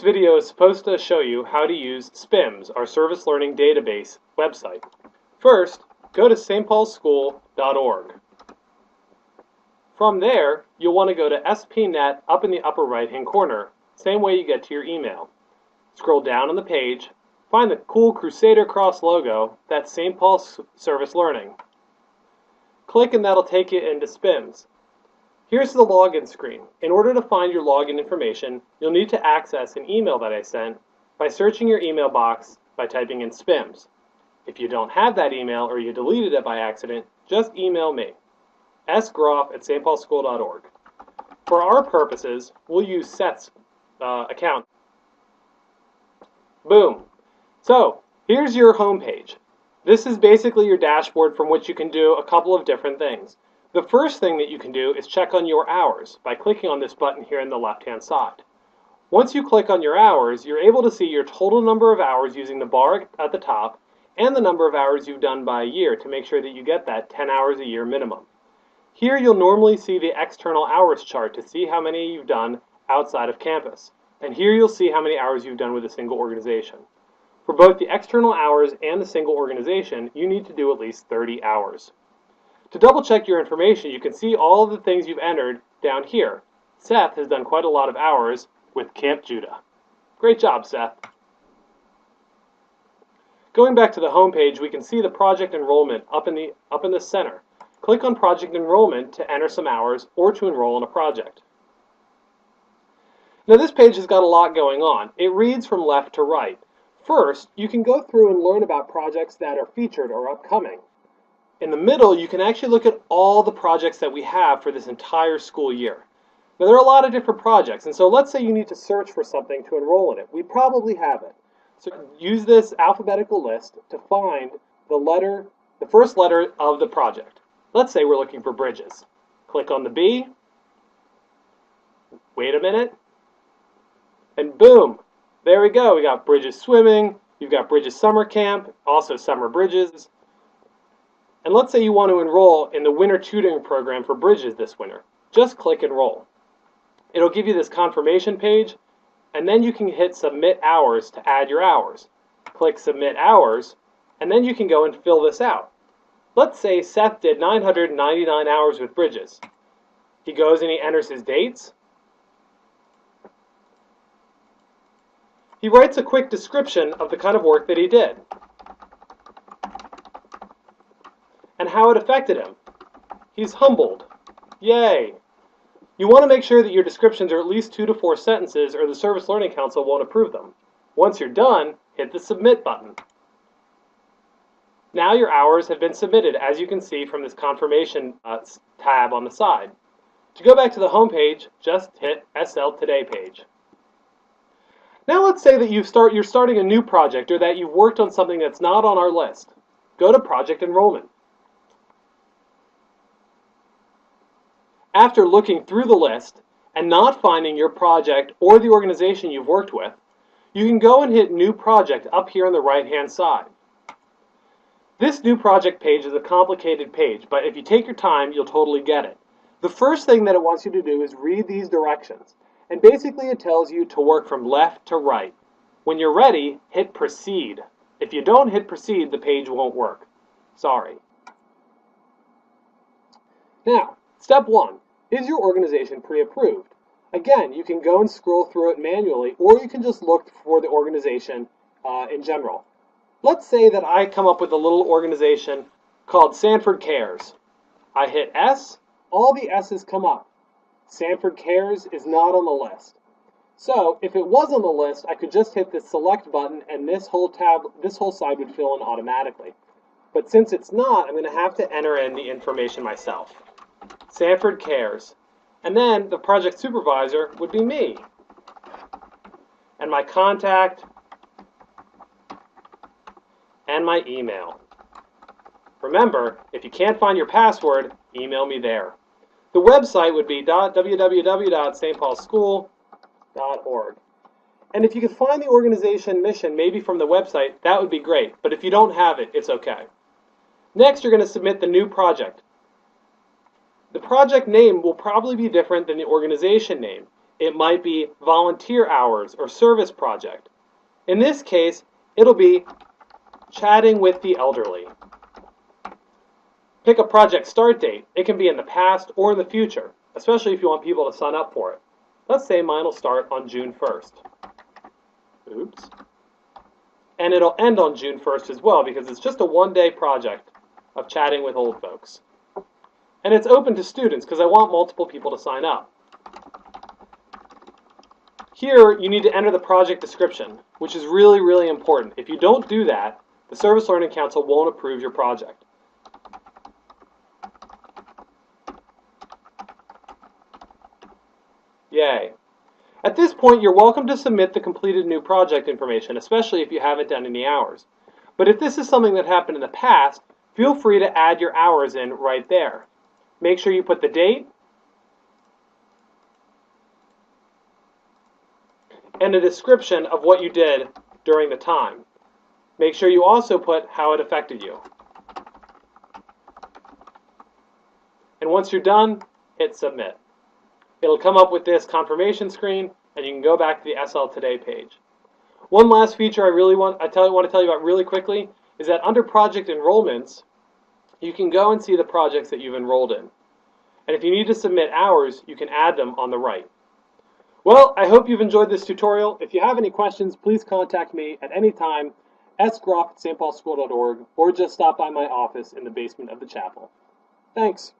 video is supposed to show you how to use SPIMS, our Service Learning Database website. First, go to stpaulschool.org. From there, you'll want to go to SPNet up in the upper right-hand corner, same way you get to your email. Scroll down on the page, find the cool Crusader Cross logo, that's St. Paul's Service Learning. Click and that'll take you into SPIMS. Here's the login screen. In order to find your login information, you'll need to access an email that I sent by searching your email box by typing in SPIMS. If you don't have that email or you deleted it by accident, just email me, sgroff@stpaulschool.org. For our purposes, we'll use Seth's account. Boom. So, here's your home page. This is basically your dashboard from which you can do a couple of different things. The first thing that you can do is check on your hours by clicking on this button here on the left-hand side. Once you click on your hours, you're able to see your total number of hours using the bar at the top and the number of hours you've done by a year to make sure that you get that 10 hours a year minimum. Here you'll normally see the external hours chart to see how many you've done outside of campus. And here you'll see how many hours you've done with a single organization. For both the external hours and the single organization, you need to do at least 30 hours. To double check your information, you can see all of the things you've entered down here. Seth has done quite a lot of hours with Camp Judah. Great job, Seth. Going back to the home page, we can see the project enrollment up in the center. Click on project enrollment to enter some hours or to enroll in a project. Now this page has got a lot going on. It reads from left to right. First, you can go through and learn about projects that are featured or upcoming. In the middle, you can actually look at all the projects that we have for this entire school year. Now there are a lot of different projects, and so let's say you need to search for something to enroll in it. We probably have it. So use this alphabetical list to find the first letter of the project. Let's say we're looking for bridges. Click on the B. Wait a minute. And boom, there we go. We got Bridges Swimming, you've got Bridges Summer Camp, also Summer Bridges. And let's say you want to enroll in the winter tutoring program for Bridges this winter. Just click Enroll. It'll give you this confirmation page, and then you can hit Submit Hours to add your hours. Click Submit Hours, and then you can go and fill this out. Let's say Seth did 999 hours with Bridges. He goes and he enters his dates. He writes a quick description of the kind of work that he did and how it affected him. He's humbled. Yay! You want to make sure that your descriptions are at least 2 to 4 sentences or the Service Learning Council won't approve them. Once you're done, hit the Submit button. Now your hours have been submitted, as you can see from this confirmation tab on the side. To go back to the home page, just hit SL Today page. Now let's say that you're starting a new project or that you've worked on something that's not on our list. Go to Project Enrollment. After looking through the list and not finding your project or the organization you've worked with, you can go and hit New Project up here on the right-hand side. This New Project page is a complicated page, but if you take your time, you'll totally get it. The first thing that it wants you to do is read these directions. And basically it tells you to work from left to right. When you're ready, hit Proceed. If you don't hit Proceed, the page won't work. Sorry. Now, step 1. Is your organization pre-approved? Again, you can go and scroll through it manually, or you can just look for the organization in general. Let's say that I come up with a little organization called Sanford Cares. I hit S, all the S's come up. Sanford Cares is not on the list. So if it was on the list, I could just hit the select button and this whole side would fill in automatically. But since it's not, I'm going to have to enter in the information myself. Sanford Cares. And then the project supervisor would be me. And my contact and my email. Remember, if you can't find your password, email me there. The website would be www.stpaulschool.org. And if you could find the organization mission maybe from the website, that would be great. But if you don't have it, it's okay. Next, you're going to submit the new project. The project name will probably be different than the organization name. It might be volunteer hours or service project. In this case, it'll be chatting with the elderly. Pick a project start date. It can be in the past or in the future, especially if you want people to sign up for it. Let's say mine will start on June 1st. Oops. And it'll end on June 1st as well because it's just a one-day project of chatting with old folks. And it's open to students because I want multiple people to sign up. Here, you need to enter the project description, which is really, really important. If you don't do that, the Service Learning Council won't approve your project. Yay. At this point, you're welcome to submit the completed new project information, especially if you haven't done any hours. But if this is something that happened in the past, feel free to add your hours in right there. Make sure you put the date and a description of what you did during the time. Make sure you also put how it affected you. And once you're done, hit submit. It'll come up with this confirmation screen, and you can go back to the SL Today page. One last feature I want to tell you about really quickly is that under project enrollments, you can go and see the projects that you've enrolled in. And if you need to submit hours, you can add them on the right. Well, I hope you've enjoyed this tutorial. If you have any questions, please contact me at any time, sgroff@stpaulschool.org, or just stop by my office in the basement of the chapel. Thanks.